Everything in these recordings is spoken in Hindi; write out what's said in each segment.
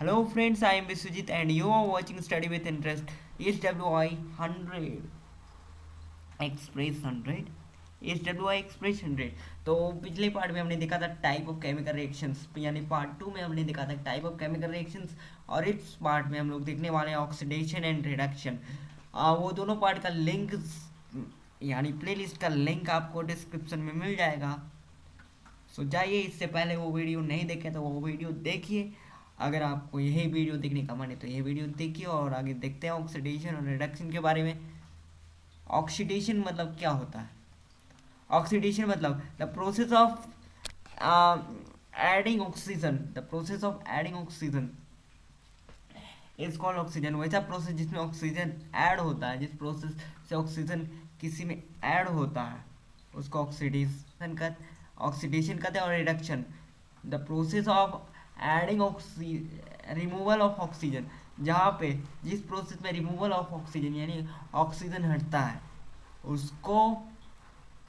Hello friends, I am Viswajit and you are watching Study with Interest HWI 100 Express 100 HWI Express 100। तो पिछले पार्ट में हमने देखा था टाइप ऑफ केमिकल रिएक्शंस, यानी पार्ट 2 में हमने देखा था टाइप ऑफ केमिकल रिएक्शंस। और इस पार्ट में हम लोग देखने वाले हैं ऑक्सीडेशन एंड रिडक्शन। वो दोनों पार्ट का लिंक यानी प्लेलिस्ट का लिंक आपको डिस्क्रिप्शन में मिल जाएगा। सो जाइए, इससे पहले वो वीडियो नहीं देखे तो वो वीडियो देखिए। अगर आपको यही वीडियो देखने का मन है तो ये वीडियो देखिए और आगे देखते हैं ऑक्सीडेशन और रिडक्शन के बारे में। ऑक्सीडेशन मतलब क्या होता है? ऑक्सीडेशन मतलब the process of adding oxygen, the process of adding oxygen is called oxygen. वैसा प्रोसेस जिसमें ऑक्सीजन ऐड होता है, जिस प्रोसेस से ऑक्सीजन किसी में ऐड होता है उसको ऑक्सीडेशन कहते हैं। और reduction the process of adding removal of oxygen, जहाँ पे जिस प्रोसेस में रिमूवल ऑफ ऑक्सीजन यानी ऑक्सीजन हटता है उसको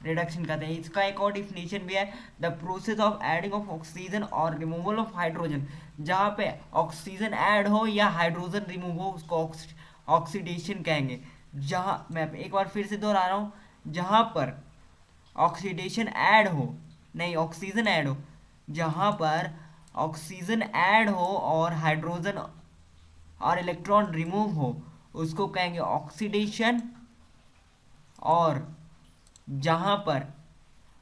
रिडक्शन कहते हैं। इसका एक और डिफिनेशन भी है, the process of adding of oxygen और रिमूवल ऑफ हाइड्रोजन, जहाँ पे ऑक्सीजन ऐड हो या हाइड्रोजन रिमूव हो उसको ऑक्सीडेशन कहेंगे। जहाँ मैं एक बार फिर से दोहरा रहा हूँ, जहाँ पर ऑक्सीडेशन ऐड हो, नहीं ऑक्सीजन ऐड हो, जहाँ पर ऑक्सीजन ऐड हो और हाइड्रोजन और इलेक्ट्रॉन रिमूव हो उसको कहेंगे ऑक्सीडेशन। और जहाँ पर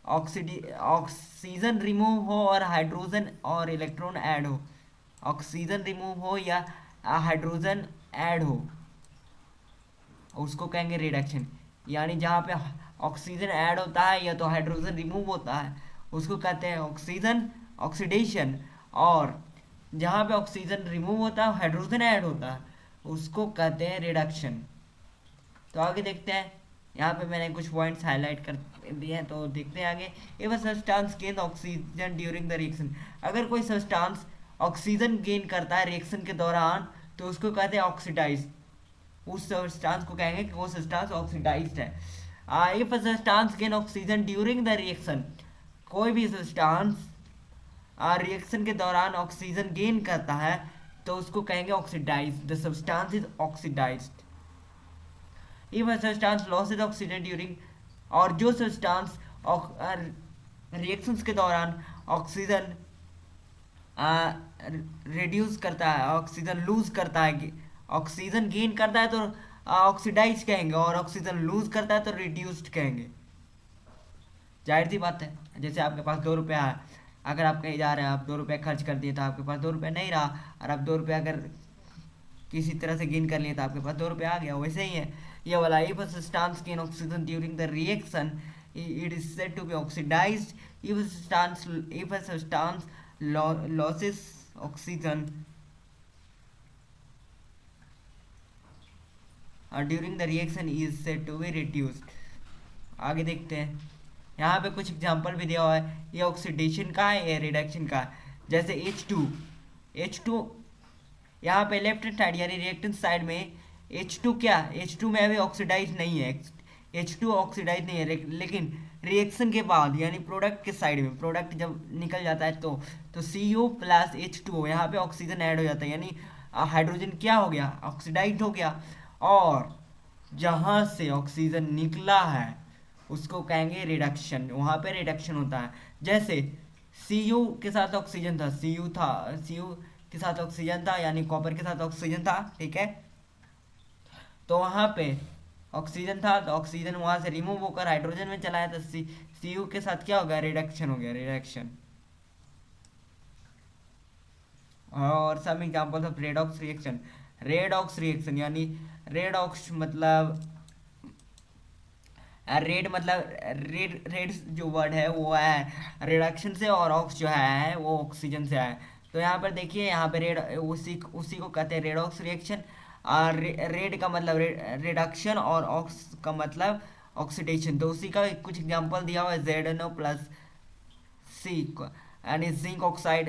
ऑक्सीजन रिमूव हो और हाइड्रोजन और इलेक्ट्रॉन ऐड हो, ऑक्सीजन रिमूव हो या हाइड्रोजन ऐड हो उसको कहेंगे रिडक्शन। यानी जहाँ पे ऑक्सीजन ऐड होता है या तो हाइड्रोजन रिमूव होता है उसको कहते हैं ऑक्सीजन ऑक्सीडेशन। और जहाँ पे ऑक्सीजन रिमूव होता है हाइड्रोजन ऐड होता है उसको कहते हैं रिडक्शन। तो आगे देखते हैं, यहाँ पे मैंने कुछ पॉइंट्स हाईलाइट कर दिए हैं तो देखते हैं आगे। If a substance gain oxygen during the reaction, अगर कोई सब्सटेंस ऑक्सीजन गेन करता है रिएक्शन के दौरान तो उसको कहते हैं ऑक्सीडाइज। उस सब्सटेंस को कहेंगे कि वो सब्सटेंस ऑक्सीडाइज्ड है। If a substance gain oxygen during the reaction, कोई भी सब्सटेंस रिएक्शन के दौरान ऑक्सीजन गेन करता है तो उसको कहेंगे oxidise, the substance is oxidised. If a substance loses oxygen during, और जो सब्सटेंस रिएक्शंस के दौरान ऑक्सीजन रिड्यूस करता है, ऑक्सीजन लूज करता है, ऑक्सीजन गेन करता है तो ऑक्सीडाइज कहेंगे और ऑक्सीजन लूज करता है तो रिड्यूस्ड कहेंगे। जाहिर सी बात है, जैसे आपके पास 2 रुपया है, अगर आप कहीं जा रहे हैं, आप 2 रुपये खर्च कर दिए तो आपके पास 2 रुपये नहीं रहा, और आप 2 रुपये अगर किसी तरह से गेन कर लिए तो आपके पास 2 रुपये आ गया। वैसे ही है ये वाला, if a substance gain oxygen during the reaction it is said to be oxidised. If a substance loses oxygen during the reaction is said to be reduced. आगे देखते हैं, यहाँ पे कुछ एग्जांपल भी दिया हुआ है, ये ऑक्सीडेशन का है, ये रिडक्शन का है। जैसे H2 यहाँ पे लेफ्ट साइड यानी रिएक्टेंट साइड में H2 क्या, H2 में अभी ऑक्सीडाइज नहीं है, H2 ऑक्सीडाइज नहीं है, लेकिन रिएक्शन के बाद यानी प्रोडक्ट के साइड में, प्रोडक्ट जब निकल जाता है तो Cu प्लस H2 यहाँ पे ऑक्सीजन ऐड हो जाता है, यानी हाइड्रोजन क्या हो गया, ऑक्सीडाइज हो गया। और जहाँ से ऑक्सीजन निकला है उसको कहेंगे रिडक्शन, वहाँ पे रिडक्शन होता है। जैसे Cu के साथ ऑक्सीजन था, Cu के साथ ऑक्सीजन था यानी कॉपर के साथ ऑक्सीजन था, ठीक है। तो वहाँ पे ऑक्सीजन था तो ऑक्सीजन वहाँ से रिमूव होकर हाइड्रोजन में चला है तो Cu के साथ क्या हो गया, रिडक्शन हो गया, रिडक्शन। और some examples of redox reaction, redox reaction यानी रेडॉक्स मतलब रेड जो वर्ड है वो है रिडक्शन से, और ऑक्स जो है वो ऑक्सीजन से है। तो यहाँ पर देखिए, यहाँ पे रेड उसी उसी को कहते हैं रेडॉक्स रिएक्शन। और रेड का मतलब रिडक्शन और ऑक्स का मतलब ऑक्सीडेशन। तो उसी का कुछ एग्जांपल दिया हुआ है, ZnO प्लस सी यानी zinc oxide,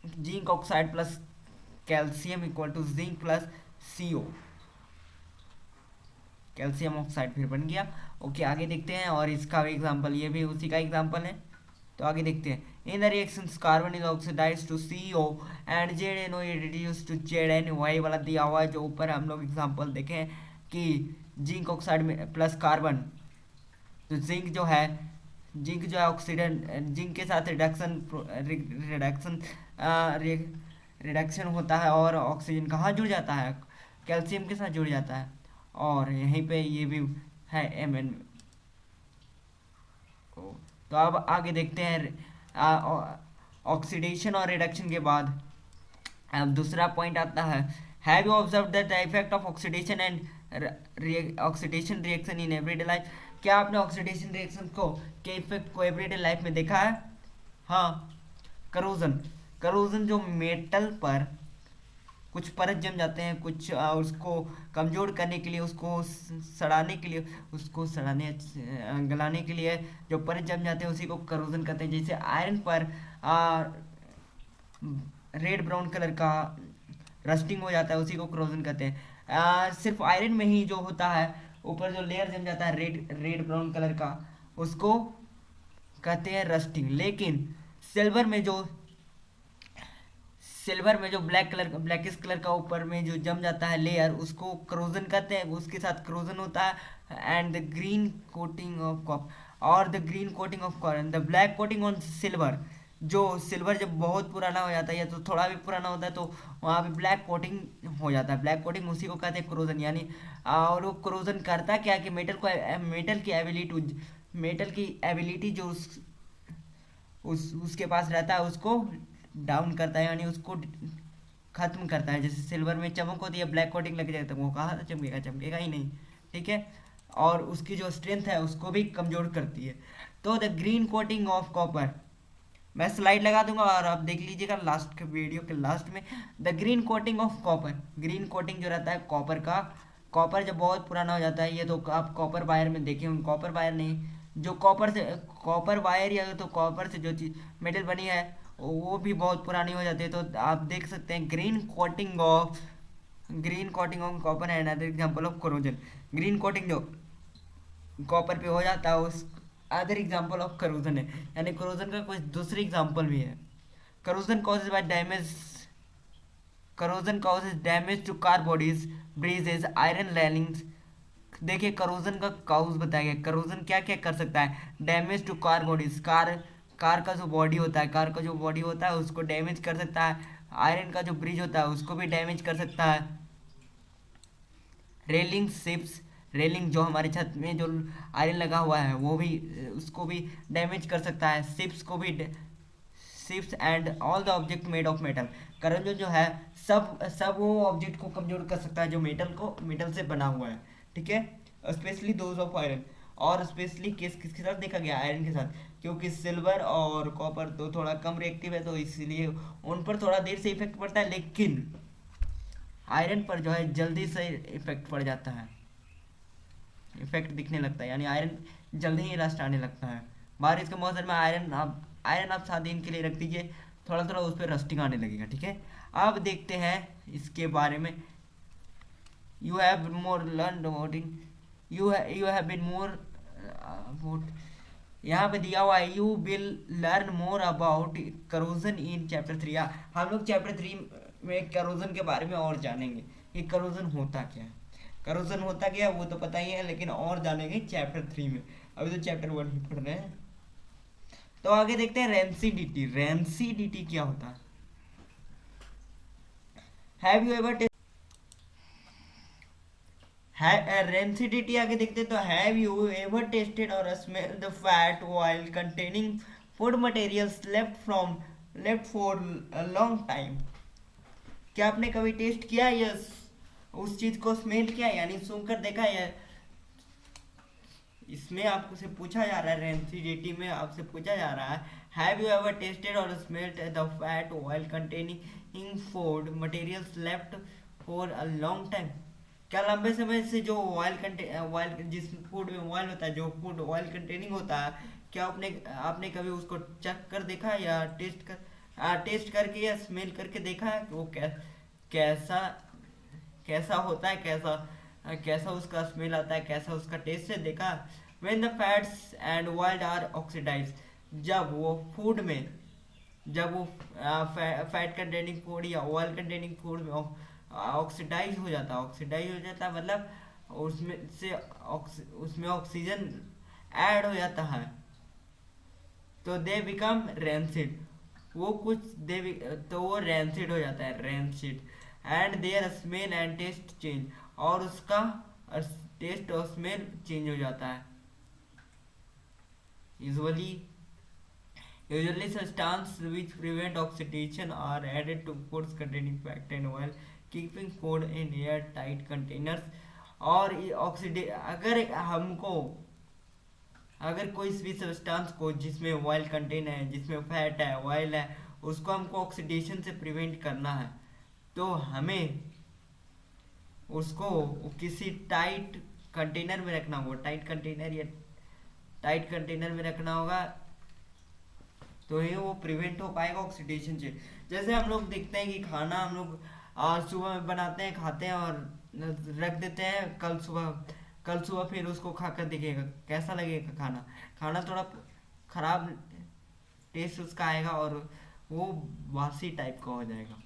zinc oxide plus calcium equal to zinc plus CO, calcium oxide फिर बन गया। ओके, आगे देखते हैं, और इसका भी एग्जांपल, ये भी उसी का एग्जांपल है। तो आगे देखते हैं। In the reactions carbon is oxidise to CO and ZNO reduce to ZnOI वाला दिया हुआ है, जो ऊपर हम लोग एग्जांपल देखें कि जिंक ऑक्साइड में प्लस कार्बन, तो जिंक जो है ऑक्सीडेंट, जिंक के साथ रिडक्शन रिडक्शन होता है और ऑक्सीजन कहाँ जुड़ जाता है, कैल्शियम के साथ जुड़ जाता है। और यहीं पे ये भी है Mn। तो अब आगे देखते हैं ऑक्सीडेशन और रिडक्शन के बाद अब दूसरा पॉइंट आता है। Have you observe that the effect of oxidation and oxidation reaction in everyday life? क्या आपने ऑक्सीडेशन रिएक्शन को के इफेक्ट को एवरीडे लाइफ में देखा है? हाँ, करोजन। करोजन जो मेटल पर कुछ परत जम जाते हैं, कुछ उसको कमजोर करने के लिए, उसको सड़ाने के लिए, उसको सड़ाने गलाने के लिए जो परत जम जाते हैं उसी को करोजन कहते हैं। जैसे आयरन पर रेड ब्राउन कलर का रस्टिंग हो जाता है, उसी को करोजन कहते हैं। सिर्फ आयरन में ही जो होता है ऊपर जो लेयर जम जाता है रेड रेड ब्राउन कलर का, उसको कहते हैं रस्टिंग। लेकिन सिल्वर में जो ब्लैकिश कलर का ऊपर में जो जम जाता है लेयर, उसको करोजन कहते हैं, उसके साथ करोजन होता है। And the green coating of copper और the green coating of copper the black coating on silver, जो सिल्वर जब बहुत पुराना हो जाता है या तो थोड़ा भी पुराना होता है तो वहाँ पे ब्लैक कोटिंग हो जाता है। ब्लैक कोटिंग उसी को कहते हैं करोजन। यानी और वो करोजन करता क्या कि मेटल की एबिलिटी जो उसके पास रहता है उसको डाउन करता है, यानी उसको खत्म करता है। जैसे सिल्वर में चमक होती है, ब्लैक कोटिंग लग जाता है, वो कहाँ चमकेगा, चमकेगा ही नहीं, ठीक है। और उसकी जो स्ट्रेंथ है उसको भी कमजोर करती है। तो the green coating of copper, मैं स्लाइड लगा दूंगा और आप देख लीजिएगा लास्ट के वीडियो के लास्ट में। The green coating of copper, green coating जो रहता है कॉपर का, कॉपर जब बहुत पुराना हो जाता है, ये तो आप कॉपर वायर में देखे होंगे, कॉपर वायर नहीं, जो कॉपर वायर या तो कॉपर से जो चीज मेटल बनी है वो भी बहुत पुरानी हो जाती है। तो आप देख सकते हैं ग्रीन कोटिंग ऑफ कॉपर है another example of corrosion. Green coating जो कॉपर पे हो जाता है उस अदर एग्जांपल ऑफ करोजन है, यानी करोजन का कुछ दूसरी एग्जांपल भी है। Corrosion causes by damage, corrosion causes damage to car bodies, bridges, iron railings. देखिए करोजन का काउज बताया गया, करोजन क्या क्या कर सकता है। Damage to car bodies, car का जो बॉडी होता है, कार का जो बॉडी होता है उसको डैमेज कर सकता है। आयरन का जो ब्रिज होता है उसको भी डैमेज कर सकता है। रेलिंग शिप्स, रेलिंग जो हमारी छत में जो आयरन लगा हुआ है वो भी उसको भी डैमेज कर सकता है। Ships and all the object made of metal, corrosion जो है सब वो ऑब्जेक्ट को कमजोर कर सकता है जो मेटल से बना हुआ है, ठीक है। स्पेशली दोज ऑफ आयरन, और स्पेशली किसके साथ देखा गया, आयरन के साथ, क्योंकि सिल्वर और कॉपर तो थोड़ा कम रिएक्टिव है तो इसलिए उन पर थोड़ा देर से इफेक्ट पड़ता है, लेकिन आयरन पर जो है जल्दी से इफेक्ट पड़ जाता है, इफेक्ट दिखने लगता है, यानी आयरन जल्दी ही रस्ट आने लगता है। बारिश के मौसम में आयरन आप 7 दिन के लिए रख दीजिए, थोड़ा थोड़ा उस पर रस्टिंग आने लगेगा, ठीक है। अब देखते हैं इसके बारे में। You have more learn voting, you have been more vote, यहाँ पे दिया हुआ है you will learn more about corrosion in chapter 3। हम लोग चैप्टर 3 में करोजन के बारे में और जानेंगे कि करोजन होता क्या है। करोजन होता क्या है वो तो पता ही है, लेकिन और जानेंगे चैप्टर 3 में, अभी तो चैप्टर 1 में पढ़ रहे हैं। तो आगे देखते हैं रेंसिडिटी। रेंसिडिटी क्या होता है? हैव यू एवर रेंसिडिटी आगे देखते हैं। तो हैव यू एवर टेस्टेड और smell the fat oil containing food materials left for a long time? क्या आपने कभी टेस्ट किया या उस चीज को स्मेल किया, यानी सूंघ कर देखा है? इसमें आपसे पूछा जा रहा है, रेंसिडिटी में आपसे पूछा जा रहा है हैव यू एवर टेस्टेड और smelled the fat oil containing food materials left for a long time? क्या लंबे समय से जो ऑयल जिस फूड में ऑयल होता है, जो फूड ऑयल कंटेनिंग होता है, क्या आपने कभी उसको चख कर देखा या टेस्ट करके या स्मेल करके देखा है कि वो कैसा कैसा होता है, कैसा उसका स्मेल आता है, कैसा उसका टेस्ट है, देखा? When the fats and oil are oxidise, जब वो फूड में, जब वो फैट कंटेनिंग फूड या ऑयल कंटेनिंग फूड में ऑक्सीडाइज हो जाता है, ऑक्सीडाइज हो जाता है मतलब उसमें से उसमें ऑक्सीजन ऐड हो जाता है, तो दे बिकम रेंसिड। वो कुछ तो वो रेंसिड हो जाता है, rancid. And their smell and taste change, और उसका टेस्ट और स्मेल चेंज हो जाता है। Usually Usually, substances which prevent oxidation are added to foods containing fat and oil, keeping food in airtight containers. और ऑक्सीडे अगर हमको, अगर कोई भी सब्सटेंस को जिसमें ऑयल कंटेन है, जिसमें फैट है, ऑयल है, उसको हमको ऑक्सीडेशन से प्रिवेंट करना है, तो हमें उसको किसी टाइट कंटेनर में रखना होगा, टाइट कंटेनर या टाइट कंटेनर में रखना होगा, तो ये वो प्रिवेंट हो पाएगा ऑक्सीडेशन से। जैसे हम लोग देखते हैं कि खाना हम लोग सुबह में बनाते हैं, खाते हैं और रख देते हैं, कल सुबह फिर उसको खाकर देखिएगा कैसा लगेगा खाना। खाना थोड़ा खराब टेस्ट उसका आएगा और वो बासी टाइप का हो जाएगा।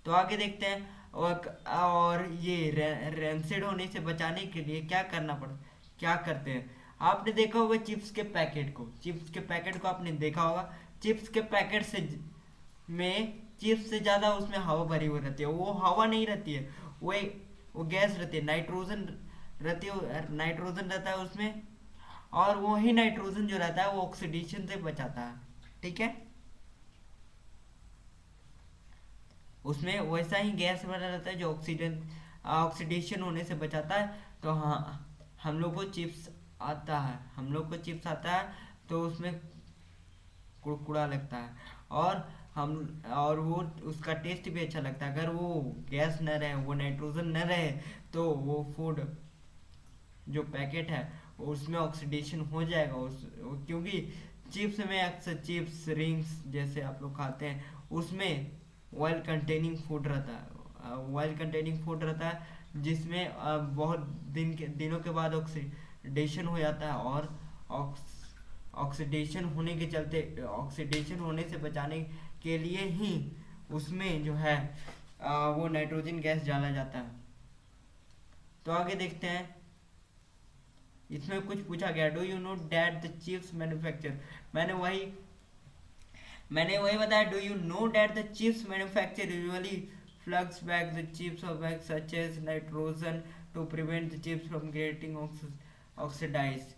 तो आगे देखते हैं। और ये रेंसिड होने से बचाने के लिए क्या करते हैं। आपने देखा होगा चिप्स के पैकेट को, चिप्स के पैकेट को आपने देखा होगा। चिप्स के पैकेट में चिप्स से ज़्यादा उसमें हवा भरी हुई रहती है। वो हवा नहीं रहती है, वो गैस रहती है, नाइट्रोजन रहती है, नाइट्रोजन रहता है उसमें। और वो ही नाइट्रोजन जो रहता है वो ऑक्सीडेशन से बचाता है, ठीक है। उसमें वैसा ही गैस बना रहता है जो ऑक्सीडेशन होने से बचाता है। तो हाँ, हम लोग को चिप्स आता है, हम लोग को चिप्स आता है तो उसमें कुड़कुड़ा लगता है, और वो उसका टेस्ट भी अच्छा लगता है। अगर वो गैस न रहे, वो नाइट्रोजन न रहे, तो वो फूड जो पैकेट है उसमें ऑक्सीडेशन हो जाएगा क्योंकि चिप्स में अक्सर चिप्स रिंग्स जैसे आप लोग खाते हैं, उसमें ऑयल कंटेनिंग फूड रहता है, ऑयल कंटेनिंग फूड रहता है जिसमें बहुत दिनों के बाद ऑक्सीडेशन हो जाता है। और ऑक्सीडेशन होने के चलते, ऑक्सीडेशन होने से बचाने के लिए ही उसमें जो है वो नाइट्रोजन गैस डाला जाता है। तो आगे देखते हैं। इसमें कुछ पूछा गया, do you know that the chips manufacture, मैंने वही बताया, do you know that the chips manufacture usually flush back the chips और back such as nitrogen to prevent the chips from getting oxidized.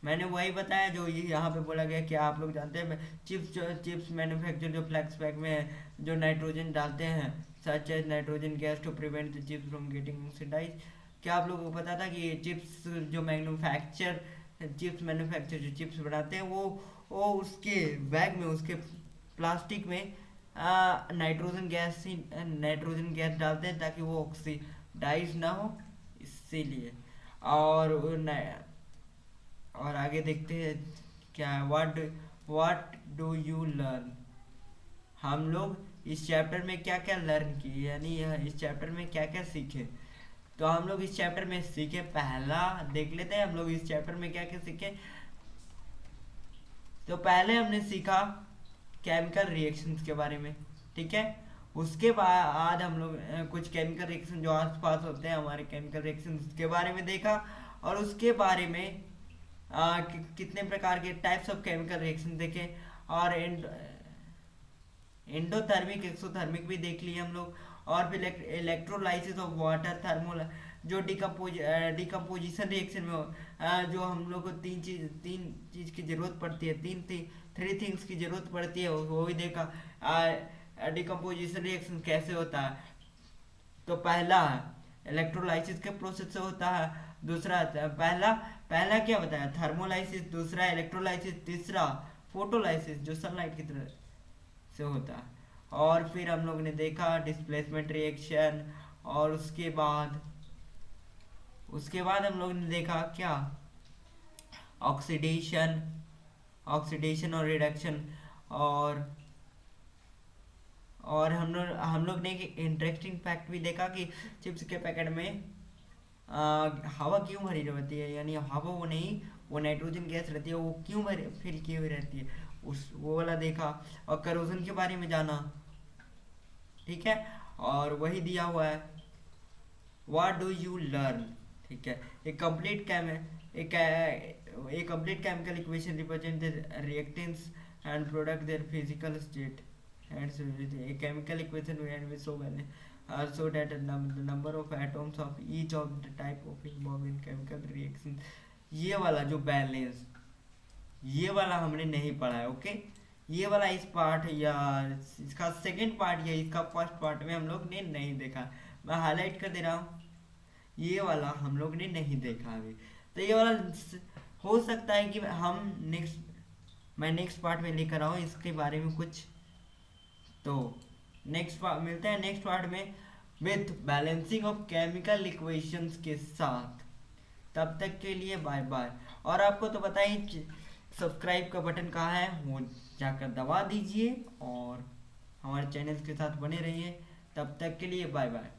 मैंने वही बताया जो ये यहाँ पे बोला गया। क्या आप लोग जानते हैं चिप्स मैन्युफैक्चर जो फ्लैक्स पैक में है, जो नाइट्रोजन डालते हैं such as nitrogen gas to prevent the chips from getting oxidise. क्या आप लोगों को पता था कि चिप्स जो मैन्युफैक्चर जो चिप्स बनाते हैं वो उसके बैग में, उसके प्लास्टिक में नाइट्रोजन गैस डालते हैं ताकि वो ऑक्सीडाइज ना हो, इसीलिए। और आगे देखते हैं क्या है। व्हाट डू यू लर्न, हम लोग इस चैप्टर में क्या क्या लर्न किए, यानी इस चैप्टर में क्या क्या सीखे। तो हम लोग इस चैप्टर में सीखे, पहला देख लेते हैं हम लोग इस चैप्टर में क्या क्या सीखे। तो पहले हमने सीखा केमिकल रिएक्शंस के बारे में, ठीक है। उसके बाद हम लोग कुछ केमिकल रिएक्शन जो आसपास होते हैं हमारे केमिकल रिएक्शन के बारे में देखा। और उसके बारे में कितने प्रकार के टाइप्स ऑफ केमिकल रिएक्शन देखे। और एंडोथर्मिक एक्सोथर्मिक भी देख लिए हम लोग। और फिर इलेक्ट्रोलाइसिस ऑफ वाटर, थर्मल जो डिकम्पोजिशन रिएक्शन में जो हम लोग को तीन चीज की जरूरत पड़ती है, थ्री थिंग्स की जरूरत पड़ती है, वो भी देखा। डिकम्पोजिशन रिएक्शन कैसे होता है। तो पहला इलेक्ट्रोलाइसिस के प्रोसेस से होता है, दूसरा पहला क्या बताया, थर्मोलाइसिस, दूसरा इलेक्ट्रोलाइसिस, तीसरा फोटोलाइसिस जो सनलाइट की तरह से होता है। और फिर हम लोग ने देखा डिस्प्लेसमेंट रिएक्शन। और उसके बाद हम लोग ने देखा क्या, ऑक्सीडेशन और रिडक्शन। और हम लोग ने एक इंटरेस्टिंग फैक्ट भी देखा कि चिप्स के पैकेट में हवा क्यों भरी रहती है, यानी हवा वो नहीं वो नाइट्रोजन गैस रहती है वो क्यों फिल की हुई रहती है, उस वो वाला देखा। और करोजन के बारे में जाना, ठीक है। और वही दिया हुआ है, व्हाट डू यू लर्न, ठीक है। एक कंप्लीट कैम एक a complete chemical equation represent the reactants and product their physical state, and so a chemical equation and we so well so that the number of atoms of each of the type of involved in chemical reaction। ये वाला जो बैलेंस, ये वाला हमने नहीं पढ़ा है, ओके। ये वाला इस पार्ट या इसका सेकंड पार्ट या इसका फर्स्ट पार्ट में हम लोग ने नहीं देखा। मैं हाईलाइट कर दे रहा हूँ, ये वाला हम लोग ने नहीं देखा अभी। तो ये वाला हो सकता है कि मैं नेक्स्ट पार्ट में लेकर आऊँ इसके बारे में कुछ। तो नेक्स्ट पार्ट मिलते हैं नेक्स्ट पार्ट में with balancing of chemical equations के साथ। तब तक के लिए बाय बाय। और आपको तो पता ही सब्सक्राइब का बटन कहाँ है, वो जाकर दबा दीजिए और हमारे चैनल के साथ बने रहिए। तब तक के लिए बाय बाय।